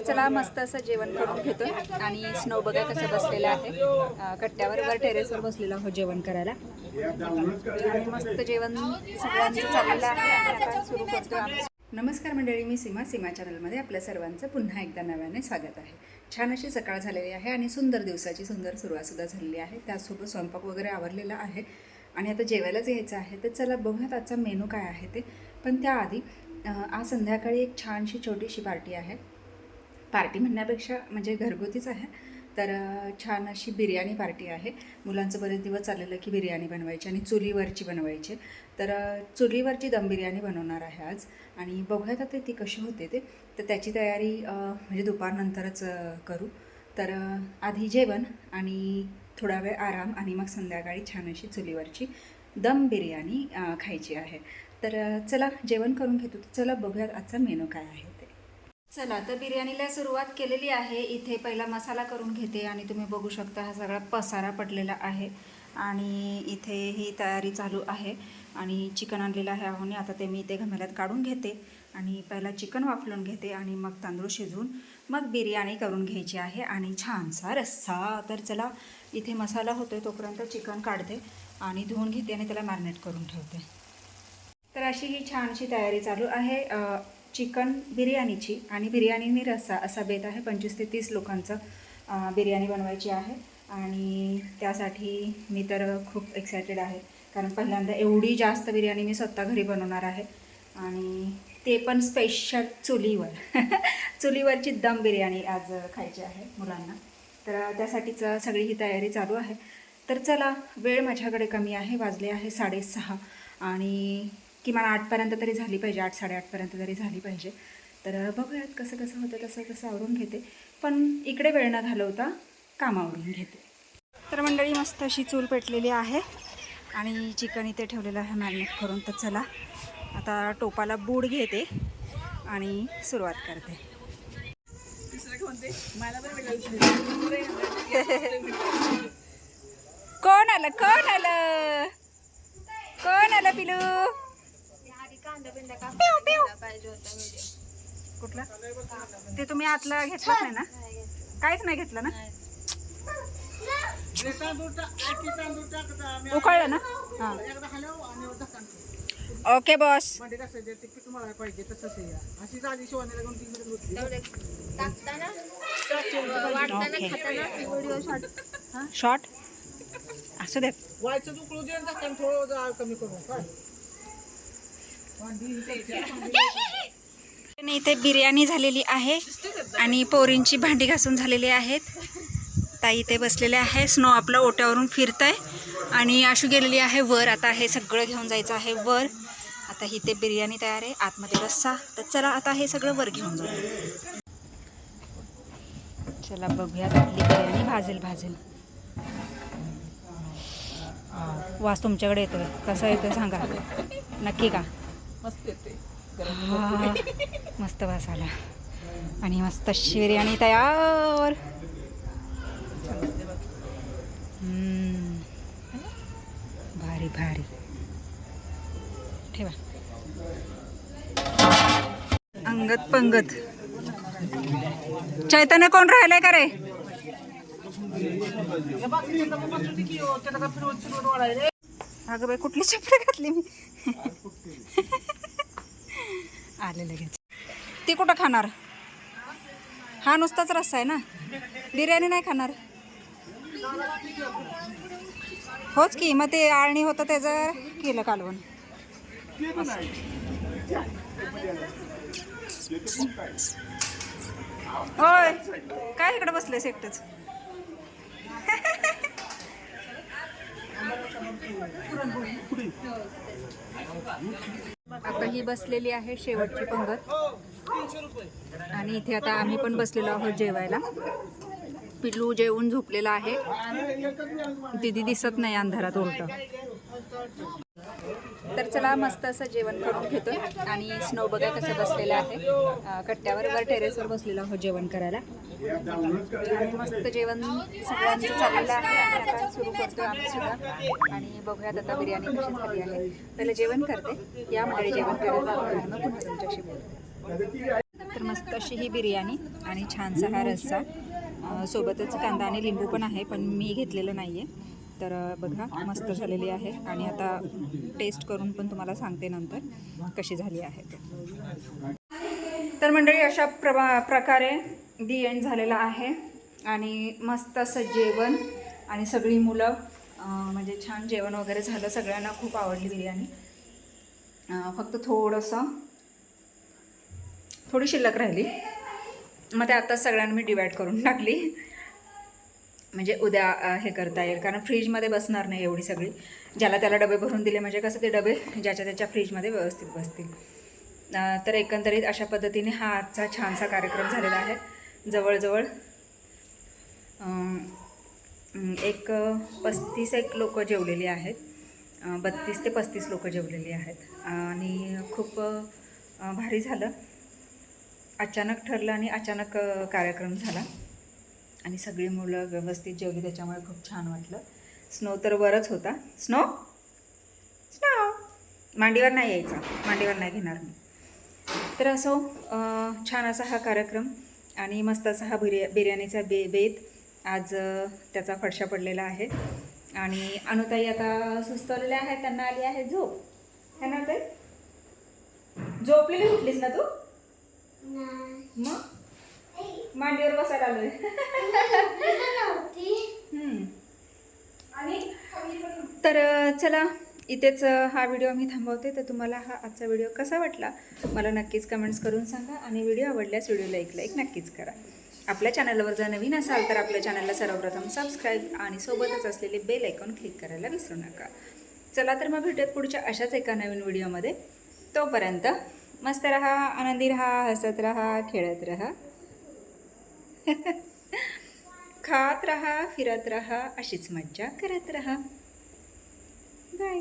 चला मस्त असं जेवण करून घेतो आणि स्नो बघा कसं बसलेलं आहे कट्ट्यावर वर टेरेसवर बसलेलो आहोत जेवण करायला आणि मस्त जेवण सगळ्यांचं चाललेलं आहे आणि आता सुरू करतो आम्ही. नमस्कार मंडळी, मी सीमा चॅनलमध्ये आपल्या सर्वांचं पुन्हा एकदा नव्याने स्वागत आहे. छान अशी सकाळ झालेली आहे आणि सुंदर दिवसाची सुंदर सुरुवातसुद्धा झालेली आहे. त्यासोबत स्वयंपाक वगैरे आवरलेला आहे आणि आता जेवायलाच यायचं आहे. तर चला बघूयात आजचा मेनू काय आहे ते. पण त्याआधी आज संध्याकाळी एक छानशी छोटीशी पार्टी आहे. पार्टी म्हणण्यापेक्षा म्हणजे घरगुतीच आहे. तर छान अशी बिर्याणी पार्टी आहे. मुलांचं बरेच दिवस चाललेलं की बिर्याणी बनवायची आणि चुलीवरची बनवायची. तर चुलीवरची दम बिर्याणी बनवणार आहे आज आणि बघूयात आता ती कशी होते ते. तर त्याची तयारी म्हणजे दुपारनंतरच करू. तर आधी जेवण आणि थोडा वेळ आराम आणि मग संध्याकाळी छान अशी चुलीवरची दम बिर्याणी खायची आहे. तर चला जेवण करून घेतो. तर चला बघूयात आजचा मेनू काय आहे ते. चला तर बिर्याणीला सुरुवात केलेली आहे. इथे पहिला मसाला करून घेते आणि तुम्ही बघू शकता हा सगळा पसारा पडलेला आहे आणि इथे ही तयारी चालू आहे आणि चिकन आणलेलं आहे आहोने. आता ते मी इथे घमेल्यात काढून घेते आणि पहिला चिकन वाफलून घेते आणि मग तांदूळ शिजवून मग बिर्याणी करून घ्यायची आहे आणि छानसा रस्सा. तर चला इथे मसाला होतोय तोपर्यंत चिकन काढते आणि धुवून घेते आणि त्याला मॅरिनेट करून ठेवते. तर अशी ही छानशी तयारी चालू आहे चिकन बिर्याणीची आणि बिर्याणीने रस्सा असा बेत आहे. 25 ते 30 लोकांचं बिर्याणी बनवायची आहे आणि त्यासाठी मी तर खूप एक्सायटेड आहे कारण पहिल्यांदा एवढी जास्त बिर्याणी मी स्वतः घरी बनवणार आहे आणि ते पण स्पेशल चुलीवर चुलीवरची दम बिर्याणी आज खायची आहे मुलांना. तर त्यासाठीच सगळी ही तयारी चालू आहे. तर चला वेळ माझ्याकडे कमी आहे, वाजले आहे 6:30 आणि किमान 8पर्यंत तरी झाली पाहिजे, 8-8:30पर्यंत तरी झाली पाहिजे. तर बघूयात कसं कसं होतं तसं आवरून घेते. पण इकडे वेळ न घालवता काम आवरून घेते. तर मंडळी मस्त अशी चूल पेटलेली आहे आणि चिकन इथे ठेवलेलं आहे मॅरिनेट करून. तर चला आता टोपाला बूड घेते आणि सुरुवात करते. कोण आलं कोण आलं कोण आलं पिलू? कुठला ते तुम्ही आतला घेतलाच नाही ना? काहीच नाही घेतलं ना? उकळलं ना? हां ओके बॉस. शॉर्ट असं दे. इथे बिर्याणी झालेली आहे आणि पोरींची भांडी घासून झालेली आहेत. ताई इथे बसलेले आहे. स्नो आपलं ओट्यावरून फिरतंय आणि आशू गेलेली आहे वर. आता हे सगळं घेऊन जायचं आहे वर. आता इथे बिर्याणी तयार आहे, आतमध्ये रस्सा. तर चला आता हे सगळं वर घेऊन जाऊ. चला बघूयात आपली बिर्याणी भाजेल. वास तुमच्याकडे येतोय, कसा येतोय सांगा नक्की का? मस्त येते, मस्त वास आला आणि मस्त अशी बिर्याणी तयार. भारी भारी ठेवा. अंगत पंगत चैतन्य कोण राहिलंय का रे? अगं बाई कुठली चपल घातली मी? आले लगेच. ती कुठं खाणार? हा नुसताच रस्सा आहे ना, बिर्याणी नाही खाणार. होच की मग ते आळणी होतं त्याचं केलं कालवण. होय काय इकडे बसलेस एकटंच? आता ही बसलेली आहे शेवटची पंगत आणि इथे आता आम्ही पण बसलेलो आहोत जेवायला. पिल्लू जेवून झोपलेला आहे, दीदी दिसत नाही अंधारात उलट. तर चला मस्त असं जेवण करून घेतो आणि स्नो बघा कसं बसलेलं आहे कट्ट्यावर वर टेरेसवर बसलेलो आहोत जेवण करायला आणि मस्त जेवण सगळ्यांचं चाललेलं आहे आणि आता सुरू करतो आम्ही सुद्धा. आणि बघूयात आता बिर्याणी कशी झाली आहे. पहिलं जेवण करते, या मंडळी जेवण करायला आणि मग पुन्हा तुमच्याशी बोलते. तर तर मस्त अशी ही बिर्याणी आणि छानसा हा रस्सा, सोबतच कांदा आणि लिंबू पण आहे, पण मी घेतलेलं नाही आहे. तर बघा मस्त झालेली आहे आणि आता टेस्ट करून पण तुम्हाला सांगते नंतर कशी झाली आहे ते. तर मंडळी अशा प्रकारे दी एंड झालेला आहे आणि मस्त असं जेवण आणि सगळी मुलं म्हणजे छान जेवण वगैरे झालं. सगळ्यांना खूप आवडली बिर्याणी. फक्त थोडी शिल्लक राहिली, मग ते आता सगळ्यांना मी डिवाईड करून टाकली, म्हणजे उद्या हे करता येईल, कारण फ्रीजमध्ये बसणार नाही एवढी सगळी. ज्याला त्याला डबे भरून दिले म्हणजे कसं ते डबे ज्याच्या त्याच्या फ्रीजमध्ये व्यवस्थित बसतील. तर एकंदरीत अशा पद्धतीने हा आजचा छानसा कार्यक्रम झालेला आहे. जवळजवळ 35 लोक जेवलेली आहेत, 32 ते 35 लोक जेवलेली आहेत आणि खूप भारी झालं. अचानक ठरलं आणि अचानक कार्यक्रम झाला आणि सगळी मुलं व्यवस्थित जेवली, त्याच्यामुळे खूप छान वाटलं. स्नो तर वरच होता. स्नो मांडीवर नाही यायचा, मांडीवर नाही घेणार मी. तर असो छान असा हा कार्यक्रम आणि मस्त असा हा बिर्याणीचा बेत आज त्याचा फडशा पडलेला आहे. आणि अनुताई आता सुस्तवलेल्या आहेत, त्यांना आली आहे झोप. है ना ताई? झोपलेली उठलीस ना तू? मग मांडीवर बसायला आलोय. तर चला इथेच हा व्हिडिओ मी थांबवते. तर तुम्हाला हा आजचा व्हिडिओ कसा वाटला मला नक्कीच कमेंट्स करून सांगा आणि व्हिडिओ आवडल्यास व्हिडिओला एक नक्कीच करा. आपल्या चॅनलवर जर नवीन असाल तर आपल्या चॅनलला सर्वप्रथम सबस्क्राईब आणि सोबतच असलेले बेल आयकॉन क्लिक करायला विसरू नका. चला तर मग भेटूयात पुढच्या अशाच एका नवीन व्हिडिओमध्ये. तोपर्यंत मस्त रहा, आनंदी रहा, हसत रहा, खेळत रहा, खात रहा, फिरत रहा, अशीच मज्जा करत रहा. बाय.